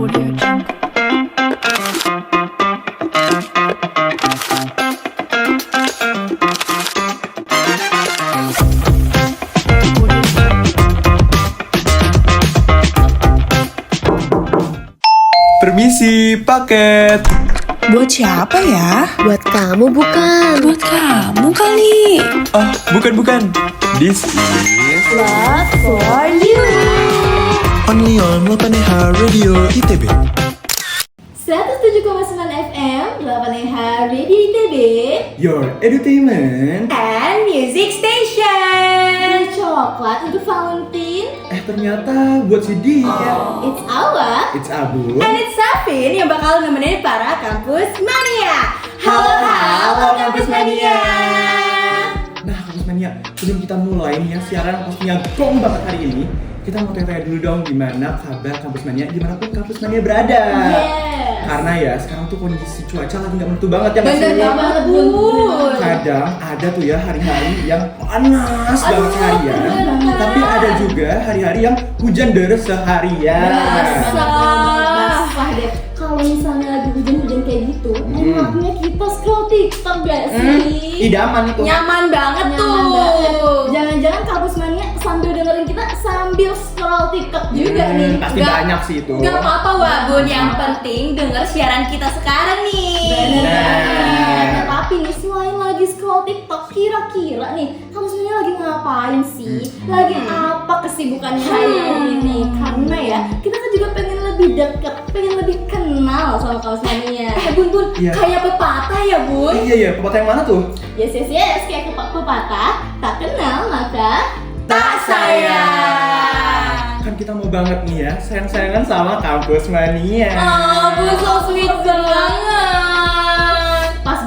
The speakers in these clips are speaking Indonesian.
Audio Jungle. Permisi, paket. Buat siapa ya? Buat kamu bukan? Buat kamu kali. Oh, bukan. This is Love for you. only on 8EH Radio ITB. 107,9 FM, 8EH Radio ITB, Your entertainment. and music station. Coklat untuk Valentine. Ternyata buat si dia. It's Awa. It's Abu. And it's Safin yang bakal nemenin para kampus mania. Halo, Kampus Mania. Nah, Kampus Mania, sebelum kita mulai nih ya siaran pastinya gong banget hari ini, kita mau tanya dulu dong gimana kabar Kampus Mania dimanapun Kampus Mania berada. Yes. Karena ya sekarang tuh kondisi cuaca lagi nggak menentu banget ya nggak Bener sih? banget, Bun. Kadang ada tuh ya hari-hari yang panas banget seharian, bener. tapi ada juga hari-hari yang hujan deras seharian. Basah deh. Kalau misalnya lagi hujan-hujan kayak gitu, enaknya kita scroll TikTok gak sih? Idaman itu. Nyaman banget tuh. Jangan-jangan kampus mania sambil dengerin kita sambil scroll TikTok juga nih. Pasti Nggak- banyak sih itu. Gak apa-apa Wabun, yang penting denger siaran kita sekarang nih. Bener. Tapi nih selain lagi scroll TikTok, kira-kira nih kampus mania lagi ngapain sih? Lagi apa kesibukannya hari ini? Karena ya kita kan juga pengen lebih deket, pengen lebih kenal sama kampus mania. Bun, Iya. kayak pepatah ya Bun? Iya, pepatah yang mana tuh? Yes, kayak pepatah, tak kenal maka Tak sayang. Kan kita mau banget nih ya, sayang-sayangan sama Kampus Mania. Oh, Bun, so sweet banget. Pas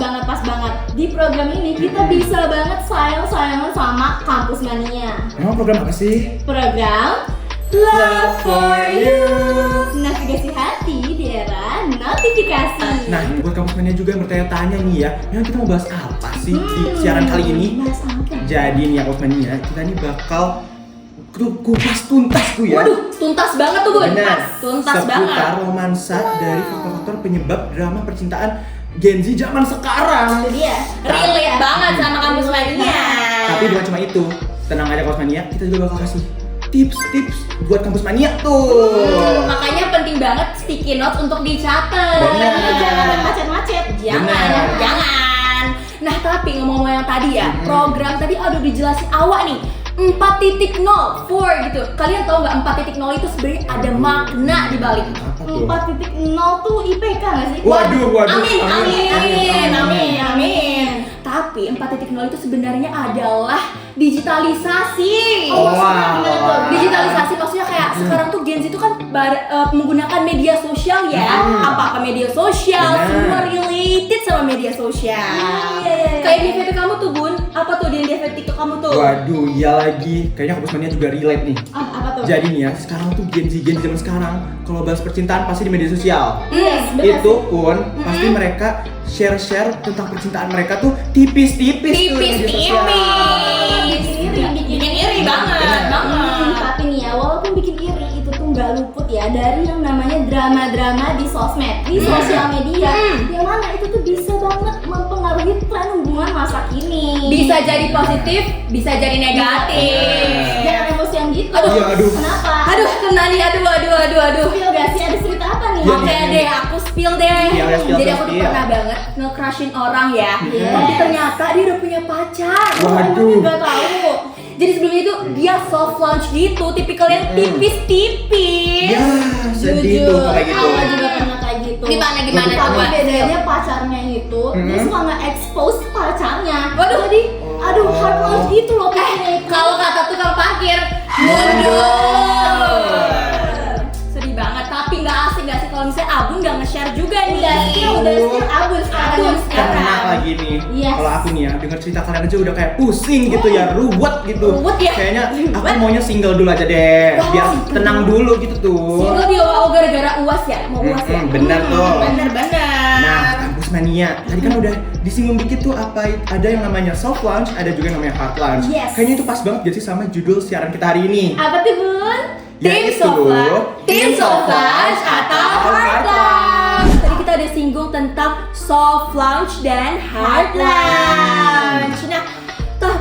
banget. Di program ini kita bisa banget sayang-sayangan sama kampus mania. Emang program apa sih? Program Love for You, navigasi hati di era notifikasi. Nah, buat Kampus Mania juga yang bertanya-tanya nih ya, memang kita mau bahas apa sih di siaran kali ini? Bahas apa? Jadi nih ya Kampus Mania, kita nih bakal kupas tuntas tuh ya. Waduh, tuntas banget tuh Bun. Benar. Tuntas Seputar banget. romansa dari faktor-faktor penyebab drama percintaan Gen Z zaman sekarang. Itu dia. Relate banget sama kampus mania. Tapi bukan cuma itu, tenang aja Kampus Mania, kita juga bakal kasih tips-tips buat Kampus Mania tuh. Makanya penting banget sticky notes untuk dicatat. Bener. Jangan macet-macet. Jangan. Nah, tapi ngomong-ngomong yang tadi ya, program tadi udah dijelasin awak nih. 4.0 gitu. Kalian tahu nggak 4.0 itu sebenarnya ada makna di balik. Apa tuh? 4.0 tuh IPK nggak sih? Waduh. Amin. Tapi 4.0 itu sebenarnya adalah digitalisasi. Oh, wow. Digitalisasi maksudnya kayak sekarang tuh Gen Z itu kan menggunakan media sosial ya. Apa media sosial? Benar. Semua related sama media sosial. Iya. Kayak di FYP kamu tuh Bun, apa tuh di FYP TikTok kamu tuh? Waduh, iya lagi. Kayaknya Kampus Mania juga relate nih. Apa tuh? Jadi nih ya, sekarang tuh Gen Z zaman sekarang kalau bahas percintaan pasti di media sosial. Yes, benar Itu pun pasti mereka share tentang percintaan mereka tuh tipis-tipis tuh di media sosial. Bikin iri banget. Tapi nih ya, walaupun bikin iri itu tuh nggak luput ya dari yang namanya drama-drama di sosmed, di sosial media, yang mana itu tuh bisa banget mempengaruhi tren hubungan masa kini. Bisa jadi positif, bisa jadi negatif. Jangan emosian gitu. Iya, aduh. Kenapa? Aduh, kena nih, aduh. Spill gak sih? Ada cerita apa nih? Iya, Oke nih. deh, aku spill deh. Spill, Jadi aku tuh spill. pernah banget nge-crushin orang ya. Yes. Tapi ternyata dia udah punya pacar. Waduh. Gak tahu. Jadi sebelumnya itu dia soft launch gitu, tipikal yang tipis-tipis. Ya, sedih tuh kayak gitu. Aku juga pernah kayak gitu. Gimana Tapi coba? bedanya pacarnya itu dia suka nge-expose pacarnya. Waduh. Jadi hard launch gitu loh kayaknya. Kalau kata tukang parkir, mundur. Sedih banget, tapi nggak asik nggak sih kalau misalnya Abun nggak nge-share juga nih. udah skill abun sekarang. Abun Karena lagi nih, Yes. kalau aku nih ya denger cerita kalian aja udah kayak pusing gitu ya, ruwet gitu. Ruwet ya? Kayaknya aku maunya single dulu aja deh, biar tenang dulu gitu tuh. Single dia gara-gara UAS ya, mau UAS ya. Bener tuh. Bener. Nah, Kampus Mania, tadi kan udah disinggung dikit tuh ada yang namanya soft launch, ada juga yang namanya hard launch. Yes. Kayaknya itu pas banget jadi sama judul siaran kita hari ini. Apa tuh Bun? Tim Yaitu soft launch atau soft launch dan hard launch. Nah,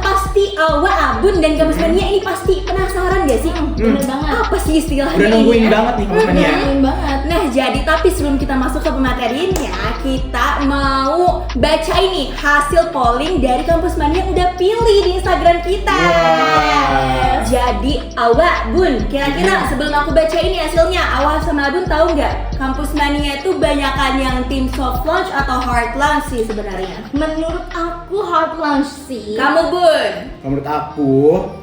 pasti Abun dan Kampus Mania ini pasti penasaran gak sih? Bener banget. Apa sih istilahnya Udah nungguin ini ya? banget nih Kampus Mania. Nungguin banget. Nah, jadi tapi sebelum kita masuk ke pemateriannya, kita mau baca ini hasil polling dari Kampus Mania yang udah pilih di Instagram kita. Wow. Jadi, Awa, Bun, kira-kira sebelum aku baca ini hasilnya, Awa sama Bun tahu nggak? Kampus Mania itu banyakan yang tim soft launch atau hard launch sih sebenarnya? Menurut aku hard launch sih. Kamu, Bun? Kalau menurut aku,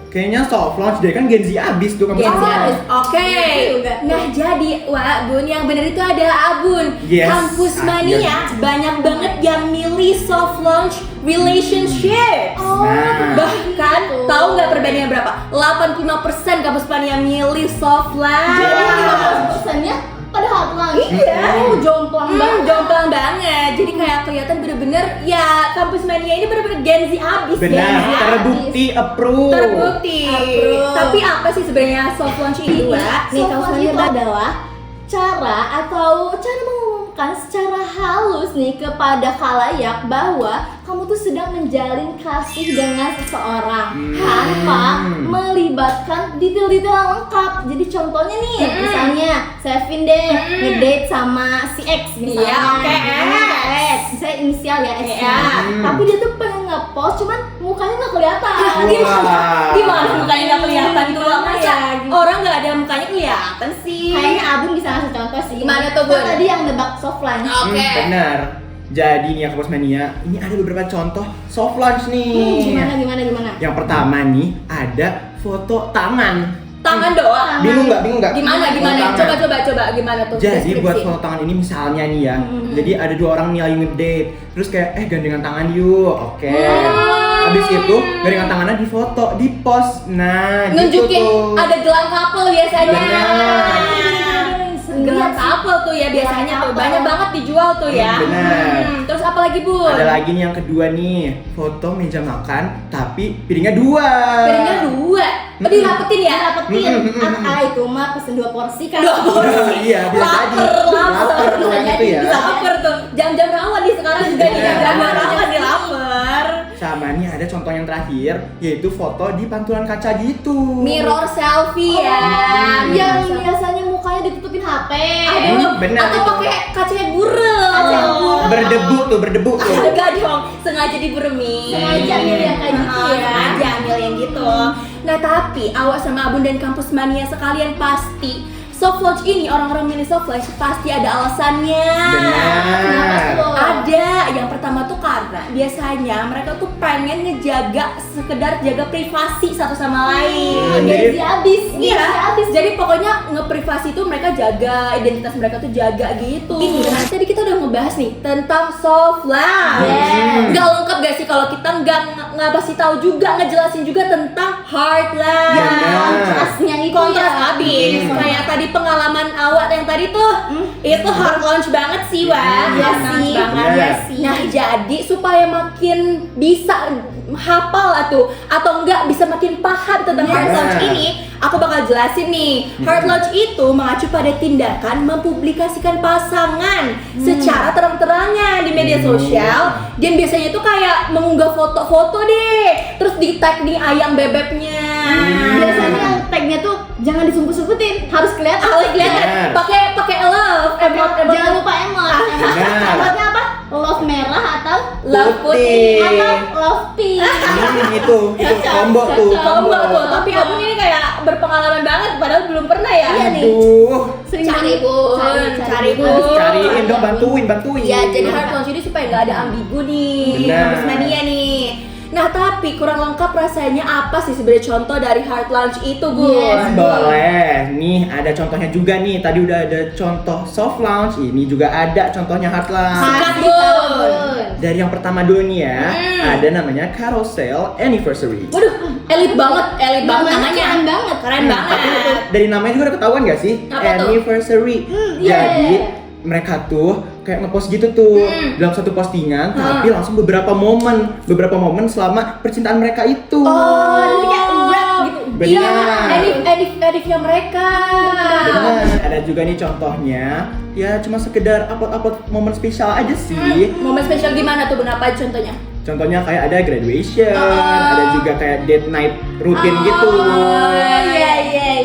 kayaknya soft launch deh, kan Gen Z abis tuh Kampus Gen Z Mania. abis. Oke. juga. Nah, jadi Wak, Bun, yang benar itu adalah Abun. Yes. Kampus Ah, Mania iya. banyak banget yang milih soft launch relationship. Oh, Nah. Bahkan gitu. tahu nggak perbandingan berapa? 85% Kampus Mania milih soft launch. Jadi 15%-nya pada hard launch. Iya. Oh, jomplang banget. Jomplang banget. Jadi kayak kelihatan bener-bener ya Kampus Mania ini bener-bener Gen Z abis. Gen Z Benar, abis. terbukti approve. Terbukti. Approve. Tapi apa sih sebenarnya soft launch itu, Wak? Nih, Soft kalau launch itu adalah cara mengumumkan secara halus nih kepada khalayak bahwa kamu tuh sedang menjalin kasih dengan seseorang tanpa melibatkan detail-detail yang lengkap. Jadi contohnya nih, misalnya Sevin deh ngedate sama si X misalnya. Iya, oke, X. Saya inisial ya X. Iya. Tapi dia tuh pengen nge-post, cuman mukanya nggak kelihatan. Gimana mukanya nggak kelihatan tuh? Gimana Masa ya, gitu. orang nggak ada mukanya kelihatan sih? Kayaknya Abun bisa ngasih contoh sih. Gimana tuh, Kan Bun? tadi yang nebak soft launch. Oke. Benar. Jadi nih ya Kampus Mania, ini ada beberapa contoh soft launch nih. Gimana? Yang pertama nih ada foto tangan. Tangan doang. Bingung nggak? Gimana? Foto tangan. Coba gimana tuh? Jadi buat deskripsi. foto tangan ini misalnya nih ya, jadi ada dua orang nih lagi ngedate, terus kayak gandengan tangan yuk, oke. Habis itu gandengan tangannya difoto, di post, nah gitu nunjukin tuh. ada gelang couple biasanya. Benar. Gelang couple tuh ya biasanya tuh banyak banget dijual tuh ya. Benar. Terus apa lagi, Bun? Ada lagi nih yang kedua nih, foto meja makan tapi piringnya dua. Piringnya dua. Oh, dirapetin ya? Dapetin. Itu mah pesen 2 porsi kan. 2 porsi. Iya, bisa jadi. Lapar, Lapar orang bisa itu ya. jadi, Lapar tuh. Jam-jam rawan nih sekarang juga nih. Iya. Jam-jam rawan nih lapar. Sama nih ada contoh yang terakhir, yaitu foto di pantulan kaca gitu. Mirror selfie ya. Yang biasanya mukanya ditutupin HP. Aduh, benar atau itu. pakai kaca burem. Kaca burem. Berdebu tuh. Enggak dong, sengaja diburemin. Sengaja ambil yang kayak gitu ya. Sengaja ambil yang gitu. Nah tapi Awak sama Abun dan Kampus Mania sekalian pasti soft launch ini, orang-orang milih soft launch pasti ada alasannya. Benar. Ada. Yang pertama tuh karena biasanya mereka tuh pengen ngejaga sekedar jaga privasi satu sama lain. Jadi- Gaji habis. Iya, jadi pokoknya ngeprivasi itu mereka jaga, identitas mereka tuh jaga gitu. Nah, tadi kita udah ngebahas nih tentang soft launch. Yes. Nggak lengkap gak sih kalau kita nggak pasti tahu juga, ngejelasin juga tentang hard launch. Benar. Kontrasnya itu Kontras ya. habis. Kayak tadi pengalaman Awak yang tadi tuh, itu hard launch banget sih, Wak. Iya Hard launch sih. banget. Iya sih. Nah, jadi supaya makin bisa hafal atau enggak bisa makin paham tentang hard Benar. launch ini, aku bakal jelasin nih. Hard launch itu mengacu pada tindakan mempublikasikan pasangan secara terang-terangan di media sosial, dan biasanya itu kayak mengunggah foto-foto deh, terus di tag nih ayam bebeknya. Biasanya yang tagnya tuh jangan disumput-sumputin, harus kelihatan. Harus kelihatan. Iya. Pakai love, emot. Jangan lupa emot. Benar. Emotnya apa? Love merah atau Love putih. atau love pink. Itu combo tuh. Combo tuh, tapi Abun ini kayak berpengalaman banget padahal belum pernah ya. Iya nih. Aduh. Sering Cari, banget. Bun. Cari, Bun. Habis Cariin dong, bantuin. Ya, jadi hard launch ini supaya nggak ada ambigu nih, Benar. Kampus Mania nih. Nah, tapi kurang lengkap rasanya apa sih sebenarnya contoh dari hard launch itu, Bun? Yes. Boleh, nih ada contohnya juga nih. Tadi udah ada contoh soft launch, ini juga ada contohnya hard launch. Sikat, Kasih Bun. tahu, Bun. Dari yang pertama dulu nih ya, ada namanya Carousel Anniversary. Waduh, elit banget namanya. Keren banget. Keren Tapi banget. dari namanya juga udah ketahuan gak sih? Apa tuh? Anniversary. iya. Jadi mereka tuh kayak ngepost gitu tuh dalam satu postingan, tapi langsung beberapa momen selama percintaan mereka itu. Oh, jadi kayak wrap gitu. Benar. editnya mereka. Benar. Ada juga nih contohnya, ya cuma sekedar upload momen spesial aja sih. Momen spesial gimana tuh, Bun? Apa contohnya? Contohnya kayak ada graduation, ada juga kayak date night rutin gitu. Iya.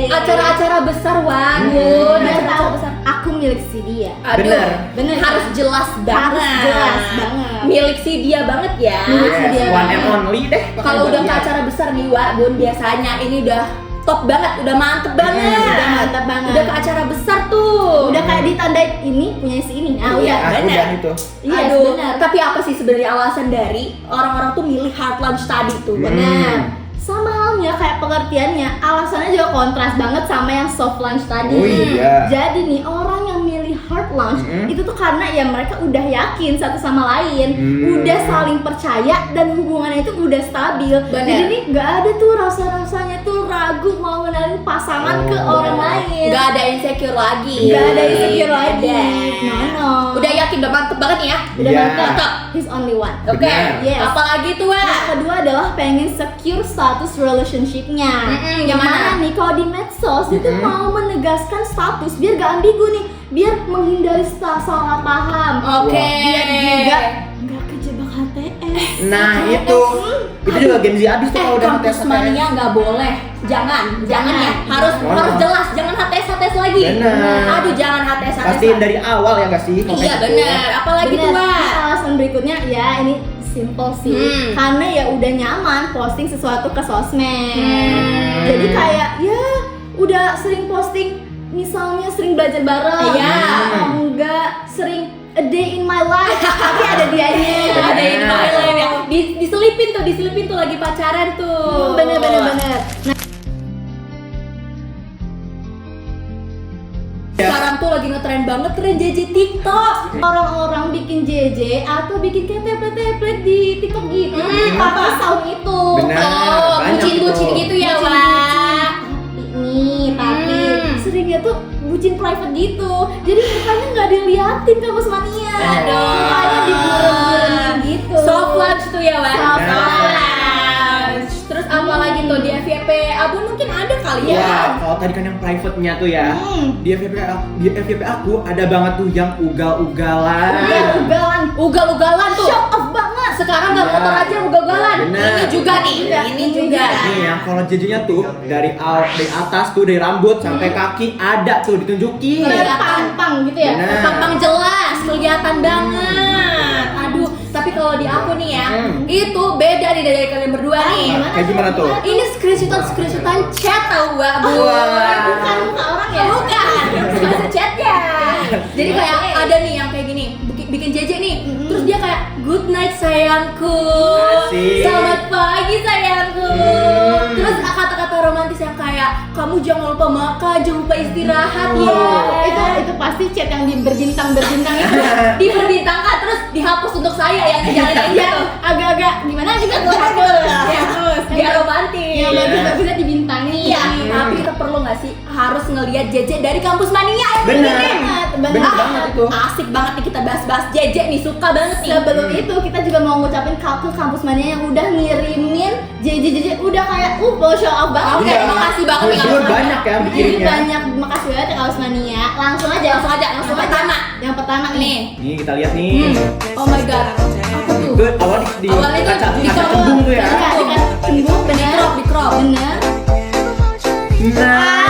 Acara-acara besar, Wan. Bun, Udah acara-acara tahu besar. aku milik si dia. Aduh, Bener. harus jelas banget. Harus jelas banget. Milik si dia banget ya. Milik si Yes, dia one and banget. only deh. Kalau udah ke acara besar nih, Wak, Bun, biasanya ini udah top banget, udah mantep banget. Udah mantap banget. Udah ke acara besar tuh. Udah kayak ditandain ini punya si ini. Ah, Iya, udah. bener. Udah itu. Iya, Aduh, benar. tapi apa sih sebenarnya alasan dari orang-orang tuh milih hard lunch tadi tuh? Benar. Sama halnya kayak pengertiannya, alasannya juga kontras banget sama yang soft lunch tadi. Oh iya. Jadi nih orang yang milih hard lunch Mm-mm. itu tuh karena ya mereka udah yakin satu sama lain, udah saling percaya dan hubungannya itu udah stabil. Bener. Jadi nih nggak ada tuh rasa-rasanya tuh ragu mau kenalin pasangan ke orang lain. Gak ada insecure lagi. Nggak ada insecure lagi. Ada. Mana? Udah yakin, udah mantep banget nih ya. Udah Iya. mantap. He's only one. Oke, Benar. Yes. apalagi tuh, Wak? Yang kedua adalah pengen secure status relationship-nya. Yang gimana? mana nih kalau di medsos itu mau menegaskan status biar gak ambigu nih, biar menghindari salah paham. Oke. Biar juga nggak kejebak HTS. Nah itu juga Gen Z abis tuh kalau udah kampus HTS. mania nggak boleh. Jangan ya. Harus Mohon maaf. jelas. Jangan HTS lagi. Benar. Aduh, jangan HTS. Pastiin dari awal ya nggak sih? Iya benar. Apalagi tuh, Bener. Wak? Ini alasan berikutnya ya ini simple sih, karena ya udah nyaman posting sesuatu ke sosmed. Jadi kayak ya udah sering posting, misalnya sering belajar bareng, Iya. atau enggak sering a day in my life, tapi ada dianya. Ada yang di lain ya. Diselipin tuh lagi pacaran tuh. Bener. Sekarang tuh lagi ngetren banget JJ TikTok. Orang-orang bikin JJ atau bikin kayak template-template di TikTok gitu, pakai sound itu. Benar. Oh, banyak bucin-bucin tuh. gitu ya, Bucin-bucin. Wak. Tapi seringnya tuh bucin private gitu. Jadi mukanya nggak diliatin kampus mania. Aduh. Mukanya diburen-burenin gitu. Soft lunch tuh ya, Wak. Soft lunch. Terus apa lagi tuh di FYP Abun mungkin ada kali ya? Ya, kalau tadi kan yang private-nya tuh ya. Di FYP aku ada banget tuh yang ugal-ugalan. Dia ugalan. Ugal-ugalan tuh. Show off banget. Sekarang nggak Iya. motor aja ugal-ugalan. Bener. Ini juga nih. Ini juga. Nih yang kalau JJ-nya tuh dari atas tuh dari rambut sampai kaki ada tuh ditunjukin. Pang-pang gitu ya. Bener. Tampang jelas, kelihatan banget. Aduh, tapi kalau di aku nih ya, itu beda nih dari kalian berdua nih. Kayak gimana tuh? Ini screenshotan chat tau gak, Bu? Bukan muka orang ya. Bukan, screenshot chatnya. Jadi kayak ada nih yang kayak gini, bikin JJ nih, terus dia kayak good night sayangku, Asik. selamat pagi sayangku. Terus kata-kata romantis yang kayak kamu jangan lupa makan, jangan lupa istirahat ya. Itu pasti chat yang berbintang-berbintang itu. Diperbintangkan terus dihapus untuk saya yang ngejalin Iya, gitu. agak-agak gimana juga tuh Dihapus, biar romantis. yang bagus-bagusnya dibintangin. Iya, tapi kita perlu nggak sih harus ngelihat JJ dari kampus mania yang Bener. Bener banget itu. Asik banget nih kita bahas-bahas JJ nih, suka banget nih. Sebelum itu kita juga mau ngucapin ke kampus mania yang udah ngirimin JJ udah kayak mau show off banget. Oke, Iya. makasih banget nih Jujur kampus mania. banyak ya Ini bikinnya. banyak, makasih banget ya kampus mania. Langsung aja. Yang pertama. Yang pertama Nih. nih. Nih kita lihat nih. Oh my god. Apa tuh? Good, awal di Awalnya tuh kaca di kaca crop. kembung tuh ya. Iya, dikasih cembung bener. Di crop. Bener. Nah,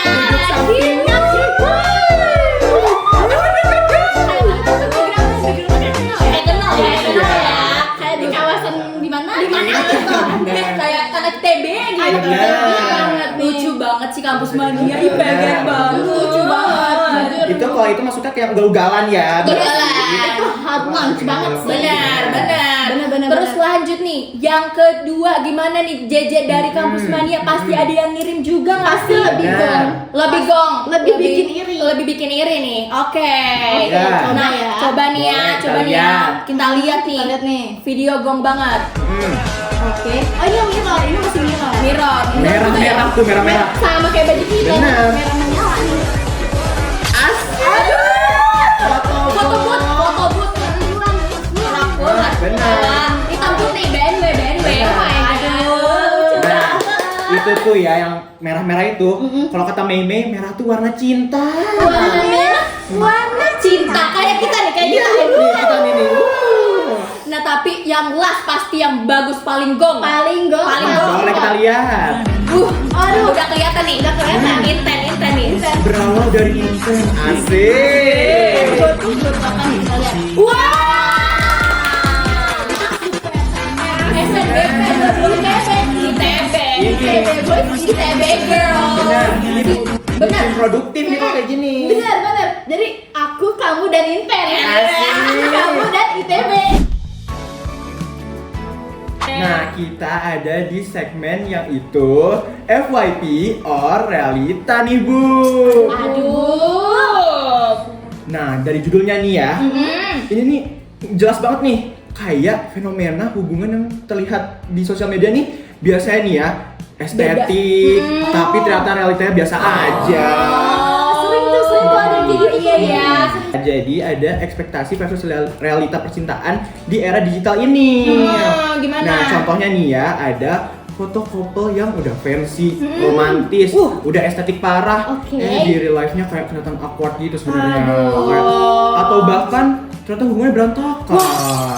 Duduk samping. Kayak kenal ya. Kayak di kawasan di mana? Di mana gitu? Kayak anak TB gitu. Bener. Lucu banget sih kampus mania, ih pengen banget. Lucu banget. itu kalau itu maksudnya kayak ugal-ugalan ya. Itu hard lunch banget sih. Benar. Bener. Terus lanjut nih, yang kedua gimana nih JJ dari kampus mania pasti ada yang ngirim juga nggak Pasti sih? lebih Nah. gong. Lebih bikin iri. Lebih bikin iri nih. Oke. Ya. Nah, Coba ya. coba nih ya, Boleh, coba kita nih ya. lihat. Kita lihat nih. Kita lihat nih. Video gong banget. Oke. Oh ini yang mirror, ini masih mirror. Mirror. Merah-merah tuh, merah-merah. Sama kayak baju kita. Bener. Merah menyala nih. Foto booth. Rapat. Bener. Hitam putih BNW. Oh my God. Aduh. Nah, itu tuh ya yang merah-merah itu. Kalau kata Mei Mei, merah tuh warna cinta. Warna merah, warna Cinta kayak kita nih, kayak kita. Nih, kita nih. Nah tapi yang last pasti yang bagus paling gong. paling gong. Boleh kita lihat. Aduh, udah kelihatan nih, udah kelihatan. Inten nih. Berawal dari inten. Asik. Ikut apa nih kita lihat. ITB girl. Benar. Bikin produktif nih kalau kayak gini. Bener. Jadi aku, kamu dan Inten. Asik. Kamu dan ITB. Nah, kita ada di segmen yang itu FYP or realita nih, Bu. Aduh. Nah, dari judulnya nih ya. Ini nih jelas banget nih kayak fenomena hubungan yang terlihat di sosial media nih biasanya nih ya estetik, tapi ternyata realitanya biasa aja. Sering tuh ada kayak gitu. Iya. Jadi ada ekspektasi versus realita percintaan di era digital ini. Gimana? Nah, contohnya nih ya ada foto couple yang udah fancy, romantis, udah estetik parah. Oke. Di real life-nya kayak kelihatan awkward gitu sebenarnya. Aduh. Atau bahkan ternyata hubungannya berantakan.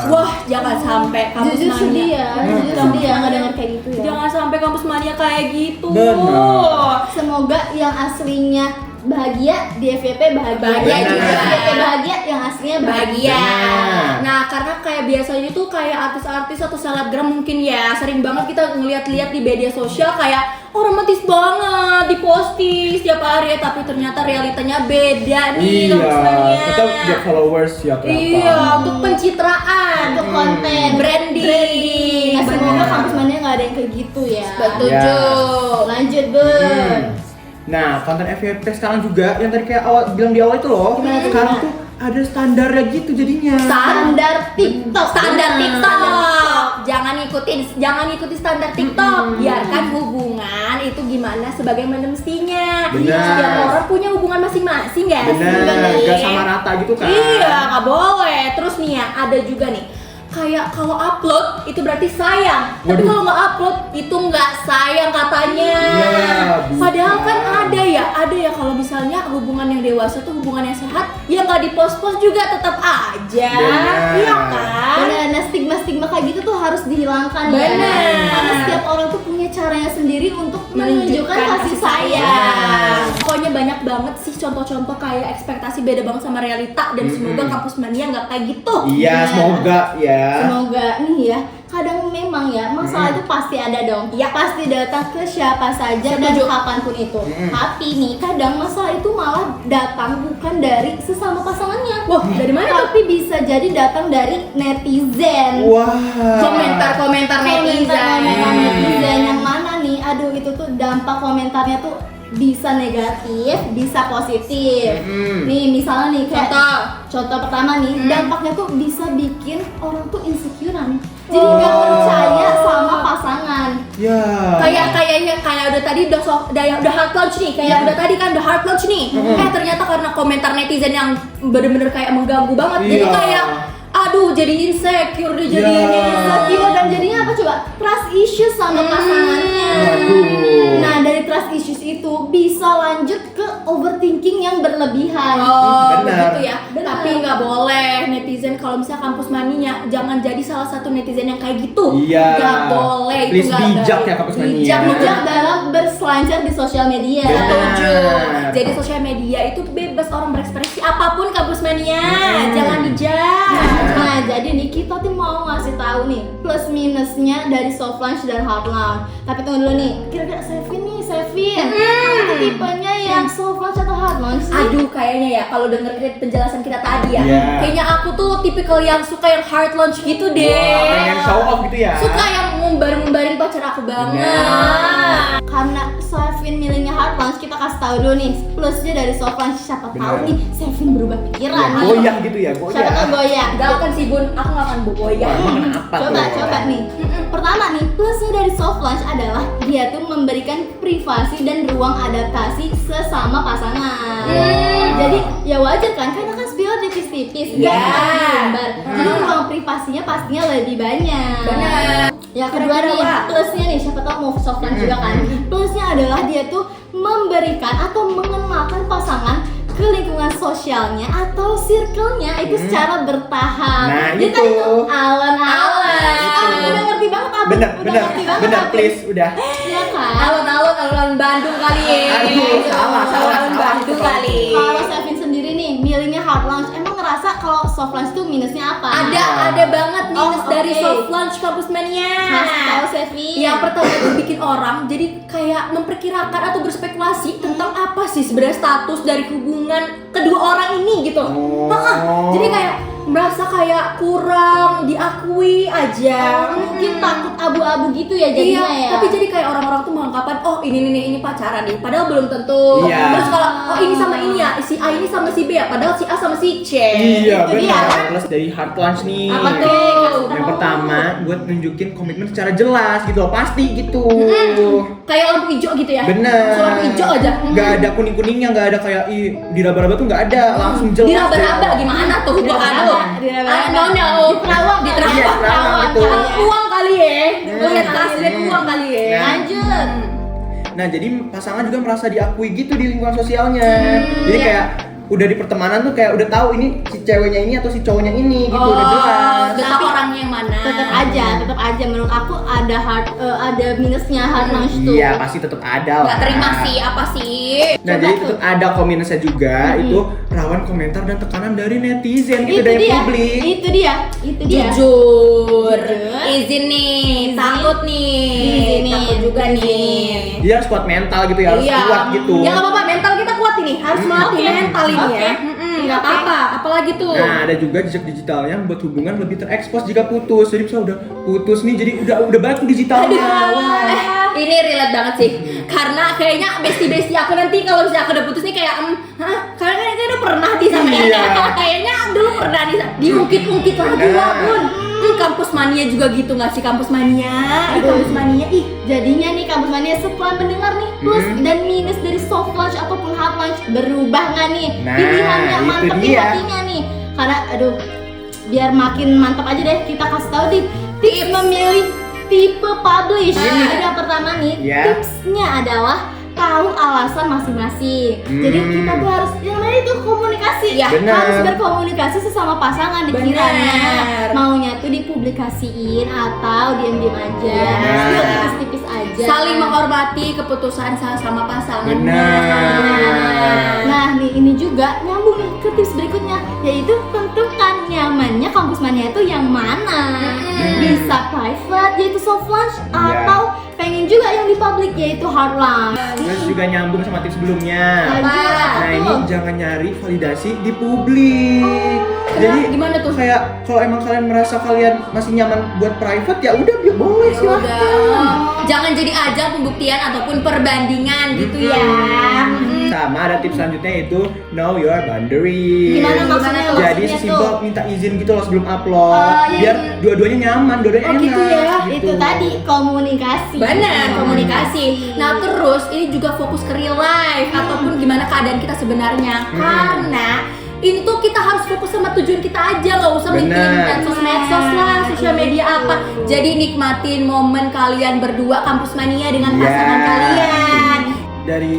Wah, jangan sampai kampus Jujur sedih mania. ya, nggak dengar kayak gitu ya. Jangan sampai kampus mania kayak gitu. Benar. Semoga yang aslinya bahagia di FYP bahagia. Bahagia Yang juga. FYP bahagia, yang aslinya bahagia. Bahagia. Nah, karena kayak biasanya tuh kayak artis-artis atau selebgram mungkin ya sering banget kita ngeliat-liat di media sosial kayak romantis banget diposting setiap hari, tapi ternyata realitanya beda nih kampus Iya, mania. kita get followers ya ternyata. Iya, untuk pencitraan, Untuk konten, branding. Nah, semoga Bener. kampus mana nggak ada yang kayak gitu ya. Setuju. Lanjut, Bun. Nah, konten FYP sekarang juga yang tadi kayak awal bilang di awal itu loh, Gimana tuh, sekarang gimana? tuh ada standarnya gitu jadinya. Standar TikTok. Standar Benar. TikTok. Jangan ikuti standar TikTok. Biarkan hubungan itu gimana sebagaimana mestinya. Benar. Setiap orang punya hubungan masing-masing, guys. Bener, gak sama rata gitu kan. Iya, nggak boleh. Terus nih ya, ada juga nih kayak kalau upload itu berarti sayang, tapi Waduh. kalau nggak upload itu nggak sayang katanya. Iya, Padahal kan bukan. ada ya kalau misalnya hubungan yang dewasa tuh hubungan yang sehat, ya nggak dipost-post juga tetap aja, Benar. iya kan? Benar, nah stigma-stigma kayak gitu tuh harus dihilangkan ya. Benar. Karena setiap orang tuh punya caranya sendiri untuk menunjukkan kasih sayang. sayang. Pokoknya banyak banget sih contoh-contoh kayak ekspektasi beda banget sama realita dan semoga kampus mania nggak kayak gitu. Iya, Benar. semoga ya. Semoga nih ya, kadang memang ya masalah itu pasti ada dong. Iya. Pasti datang ke siapa saja dan Setuju. kapanpun itu. Tapi nih kadang masalah itu malah datang bukan dari sesama pasangannya. Wah, dari mana tuh? Tapi bisa jadi datang dari netizen. Wah. Komentar-komentar Komentar netizen. netizen yang mana nih? Aduh itu tuh dampak komentarnya tuh bisa negatif, bisa positif. Nih misalnya nih kayak contoh pertama nih, dampaknya tuh bisa bikin orang tuh insecurean. Jadi nggak percaya sama pasangan. Ya. Kayak udah tadi udah hard launch nih, kayak udah tadi kan udah hard launch nih. Ternyata karena komentar netizen yang bener-bener kayak mengganggu banget, jadi Iya. kayak aduh jadi insecure deh jadi Iya. Insecure dan jadinya apa coba? Trust issues sama pasangannya. Waduh. Nah dari trust issues itu bisa lanjut ke overthinking yang berlebihan. Oh, Benar. begitu ya. Benar. Tapi nggak boleh netizen kalau misalnya kampus mania jangan jadi salah satu netizen yang kayak gitu. Iya. Nggak boleh. Please nggak bijak baik. ya kampus mania. Bijak dalam berselancar di sosial media. Benar. Setuju. Jadi sosial media itu bebas orang berekspresi apapun kampus mania. Jangan dijudge. Nah, jadi nih kita tuh mau ngasih tahu nih plus minusnya dari soft launch dan hard launch. Tapi tunggu dulu nih, kira-kira Sevin kamu tuh tipenya yang soft launch atau hard launch sih? Aduh, kayaknya ya kalau denger penjelasan kita tadi ya, Iya. kayaknya aku tuh tipikal yang suka yang hard launch gitu deh. Wah, pengen show off gitu ya. Suka yang ngumbar-ngumbarin pacar aku banget. Benar. Karena Sevin milihnya hard launch, kita kasih tahu dulu nih plusnya dari soft launch. Siapa tahu Benar. nih Sevin berubah pikiran nih. Goyang gitu ya, goyang. Siapa tahu goyang. Gak akan sih Bun, aku gak akan bogoyang. Wah, emang kenapa Coba tuh? nih. Pertama nih, plusnya dari soft launch adalah dia tuh memberikan privasi dan ruang adaptasi sesama pasangan. Jadi ya wajar kan, karena kan spill tipis-tipis, Iya. gak diumbar. Jadi ruang privasinya pastinya lebih banyak. Benar. Yang kedua nih, plusnya nih, siapa tahu mau soft launch juga kan. Plusnya adalah dia tuh memberikan atau mengenalkan pasangan ke lingkungan sosialnya atau circle-nya itu secara bertahap. Nah, Jadi itu. kan itu alon-alon. Itu. Udah ngerti banget apa? Bener, Udah bener, ngerti banget bener, apa? please, udah. Iya kan? Alon-alon Bandung kali ya. Aduh, salah. Alon Bandung kali. Kalau Sevin sendiri nih, milihnya hard launch. Emang ngerasa kalau soft launch tuh minusnya apa? Ada banget minus Oh, dari oke. soft launch Kampus Mania. Kasih tahu Sevin. Yang pertama itu bikin orang jadi kayak memperkirakan atau berspekulasi tentang apa sih sebenarnya status dari hubungan kedua orang ini gitu. Oh. Jadi kayak merasa kayak kurang diakui aja. mungkin takut abu-abu gitu ya jadinya Iya, ya. tapi jadi kayak orang-orang tuh menganggapan oh ini pacaran nih, padahal belum tentu. Iya. Terus kalau oh ini sama ini ya, si A ini sama si B ya, padahal si A sama si C. Iya, Itu dia. benar. Plus dari hard launch nih. Apa tuh? Yang pertama, buat nunjukin komitmen secara jelas gitu loh, pasti gitu. Kayak lampu hijau gitu ya. Bener. Lampu hijau aja. Gak ada kuning-kuningnya, gak ada kayak di raba-raba tuh gak ada, langsung jelas. Di raba-raba gimana tuh? Gua kan tuh. Di raba-raba. No. Di terawang. Di Iya, terawang. terawang itu. Uang kali ya. Lihat lihat uang kali ya. Nah. Lanjut. Nah, jadi pasangan juga merasa diakui gitu di lingkungan sosialnya. Jadi iya. kayak udah di pertemanan tuh kayak udah tahu ini si ceweknya ini atau si cowoknya ini gitu, udah jelas. Udah tahu orangnya yang mana. Tetap aja menurut aku ada minusnya hard launch tuh. Iya, pasti tetap ada lah. Nggak terima sih, apa sih? Nah, Coba jadi tuh. tetap ada minusnya juga, itu rawan komentar dan tekanan dari netizen gitu, Itu dari dia. publik. Itu dia. Jujur. Jujur. Izin nih, Izin. takut nih. Izin nih. Takut juga nih. Dia harus kuat mental gitu ya, harus kuat gitu. Ya nggak apa-apa, mental kita kuat ini. Harus melatih Oke. mental ini Oke. ya. Nggak Oke. apa-apa. Apalagi tuh. Nah, ada juga jejak digitalnya membuat hubungan lebih terekspos jika putus. Jadi misalnya udah putus nih, jadi udah batu digitalnya. Wah. Ini relate banget sih. Karena kayaknya bestie aku nanti kalau misalnya aku udah putus nih kayak kayaknya udah pernah di sama ini. Iya. Kayaknya dulu pernah diungkit-ungkit lagi lah Bun. Kampus Mania juga gitu nggak sih Kampus Mania? Kampus Mania Jadinya nih Kampus Mania setelah mendengar nih plus dan minus dari soft launch ataupun hard launch, berubah nggak nih Nah, pilihannya, itu mantep di dia. hatinya nih. Karena aduh, biar makin mantap aja deh, kita kasih tahu di tips memilih tipe publish. Jadi yang pertama nih, Ya. tipsnya adalah tahu alasan masing-masing. Jadi kita tuh harus yang namanya itu komunikasi. Ya, bener. Harus berkomunikasi sesama pasangan dikiranya Bener. maunya tuh dipublikasiin atau diam-diam aja. Bener. Spill tipis-tipis aja. saling menghormati keputusan sama pasangan. Benar. Nah, nih ini juga nyambung nih ke tips berikutnya, yaitu tentukan nyamannya Kampus Mania itu yang mana. Bisa private yaitu soft launch atau pengen juga yang di public yaitu hard launch. Terus juga nyambung sama tips sebelumnya. Lanjut, apa Nah, ini tuh? jangan nyari validasi di publik. Jadi gimana tuh? Kayak kalau emang kalian merasa kalian masih nyaman buat private, ya udah boleh silahkan. Jangan jadi ajang pembuktian ataupun perbandingan gitu ya. Sama ada tips selanjutnya yaitu know your boundaries. Gimana maksudnya? Jadi Maksudnya sesimpel tuh? minta izin gitu loh sebelum upload, iya, biar dua-duanya nyaman, dua-duanya enak. gitu ya. gitu. Itu tadi komunikasi. Benar, komunikasi. Nah terus ini juga fokus ke real life ataupun gimana keadaan kita sebenarnya. Karena ini tuh kita harus fokus sama tujuan kita aja, nggak usah mikirin Benar. medsos lah, sosial media apa. Jadi nikmatin momen kalian berdua Kampus Mania dengan Ya. pasangan kalian. Dari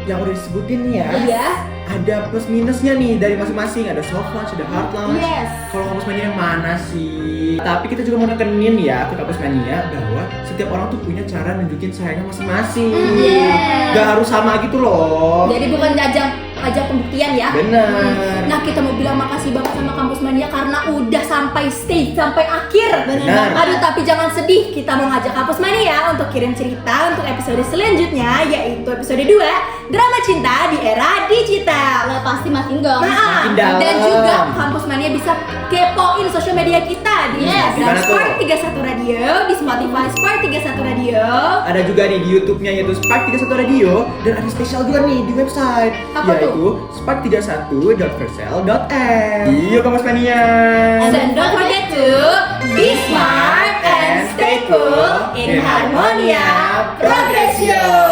yang udah disebutin nih ya, Iya. ada plus minusnya nih dari masing-masing. Ada soft launch, ada hard launch. Yes. Kalau Kampus Mania yang mana sih? Tapi kita juga mau nekenin ya ke Kampus Mania bahwa setiap orang tuh punya cara nunjukin sayangnya masing-masing. Yes. Gak harus sama gitu loh. Jadi bukan ajang pembuktian ya. Bener. Nah kita mau bilang makasih banget sama Kampus Mania karena udah sampai stage, sampai akhir. Benar. Aduh tapi jangan sedih, kita mau ngajak Kampus Mania untuk kirim cerita untuk episode selanjutnya, yaitu episode 2 Drama Cinta di Era Digital. Lah pasti makin gong. Makin dalam. Dan juga Kampus Mania bisa kepoin sosial media kita di Yes. Instagram Gimana tuh? Spark 31 Radio, di Spotify Spark 31 Radio. Ada juga nih di YouTube-nya yaitu Spark 31 Radio, dan ada spesial juga nih di website Apa tuh? yaitu spark31.vercel.app. Iya Kampus Mania. And don't forget to be smart and stay cool in Harmonia Progression.